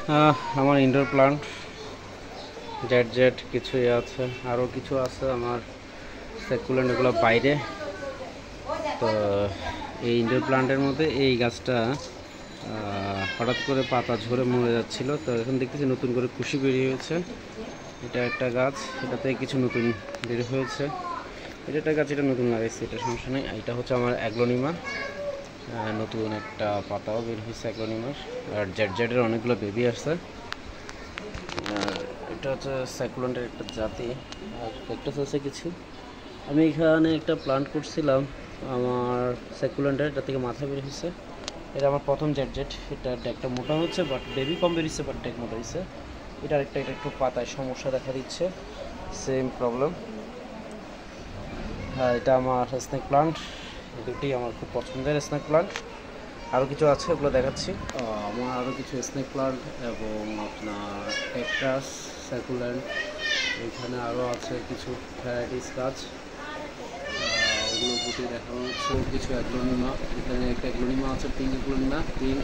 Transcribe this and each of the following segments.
আমার indoor plant Z Z কিছুই আছে, আরও কিছু আছে আমার সাকুলেন্ট, এগুলো বাইরে। তো এই ইনডোর প্লান্টের মধ্যে এই গাছটা হঠাৎ করে পাতা ঝরে মরে যাচ্ছিল, তো এখন দেখতেছি নতুন করে কুশি বেরিয়ে হয়েছে। এটা একটা গাছ, এটাতে কিছু নতুন বের হয়েছে। এটা একটা গাছ, এটা নতুন লাগাইছে, এটা সমস্যা নেই। এটা হচ্ছে আমার অ্যাগ্লোনিমা, নতুন একটা পাতাও বের হয়েছে অ্যাগ্লোনিমার। আর জেড জেডের অনেকগুলো বেবি আসছে। আর এটা হচ্ছে সাকুলেন্টের একটা জাতি, আর ক্যাকটাস আছে কিছু। আমি এখানে একটা প্লান্ট করছিলাম আমার সাকুলেন্টের, এটা থেকে মাথা বের হয়েছে। এটা আমার প্রথম জেড জেড। এটা একটা মোটা হচ্ছে, বাট বেবি কম বেরিয়েছে, বাট ডেক মোটা হয়েছে। এটা একটু পাতায় সমস্যা দেখা দিচ্ছে, সেম প্রবলেম। এটা আমার স্নেক প্লান্ট, দুটি আমার খুব পছন্দের স্নেক প্লান্ট। আরও কিছু আছে, ওগুলো দেখাচ্ছি। আমার আরও কিছু স্নেক প্লান্ট এবং আপনার ক্যাকটাস, সাকুলেন্ট, এখানে আরও আছে কিছু ভ্যারাইটিস গাছ, ওগুলো দুটি দেখানো হচ্ছে। কিছু অ্যাগ্লোনিমা, এখানে একটা অ্যাগ্লোনিমা আছে, pink aglaonema, pink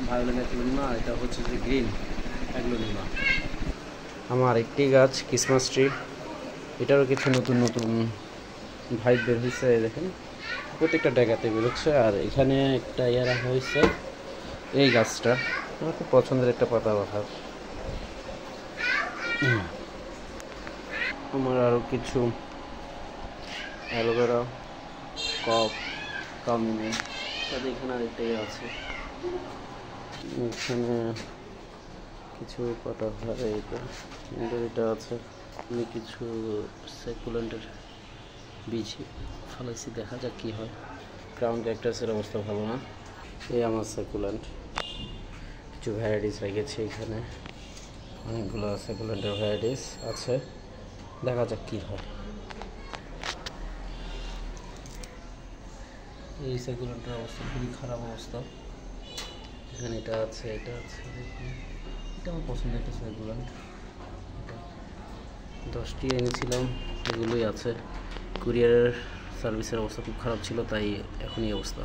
violet aglaonema, আর এটা হচ্ছে যে গ্রিন অ্যাগ্লোনিমা। আমার একটি গাছ ক্রিসমাস ট্রি, এটারও কিছু নতুন নতুন ভাইব বের হয়েছে, দেখেন প্রত্যেকটা ডেগাতে বেরোচ্ছে। আর এখানে একটা ইয়ে রাখা হয়েছে, এই গাছটা আমার খুব পছন্দের একটা পাতাবাহার। আমার আরও কিছু অ্যালোভেরা, কপ, কামিনী, তাদের এখানে আরেকটাই আছে। এখানে কিছু পাতাবাহার, এটা আছে। আমি কিছু সাকুলেন্টের বীজ ফালাইছি, দেখা যাক কী হয়। ক্রাউন ক্যাকটাসের অবস্থা ভালো না। এই আমার সাকুলেন্ট, কিছু ভ্যারাইটিস রেখেছি এখানে, অনেকগুলো সাকুলেন্টের ভ্যারাইটিস আছে, দেখা যাক কী হয়। এই সাকুলেন্টের অবস্থা খুবই খারাপ অবস্থা। এখানে এটা আছে, এটা আমার পছন্দের একটা সাকুলেন্ট। 10টি এনেছিলাম, এগুলোই আছে। কুরিয়ারের সার্ভিসের অবস্থা খুব খারাপ ছিল, তাই এখনই অবস্থা।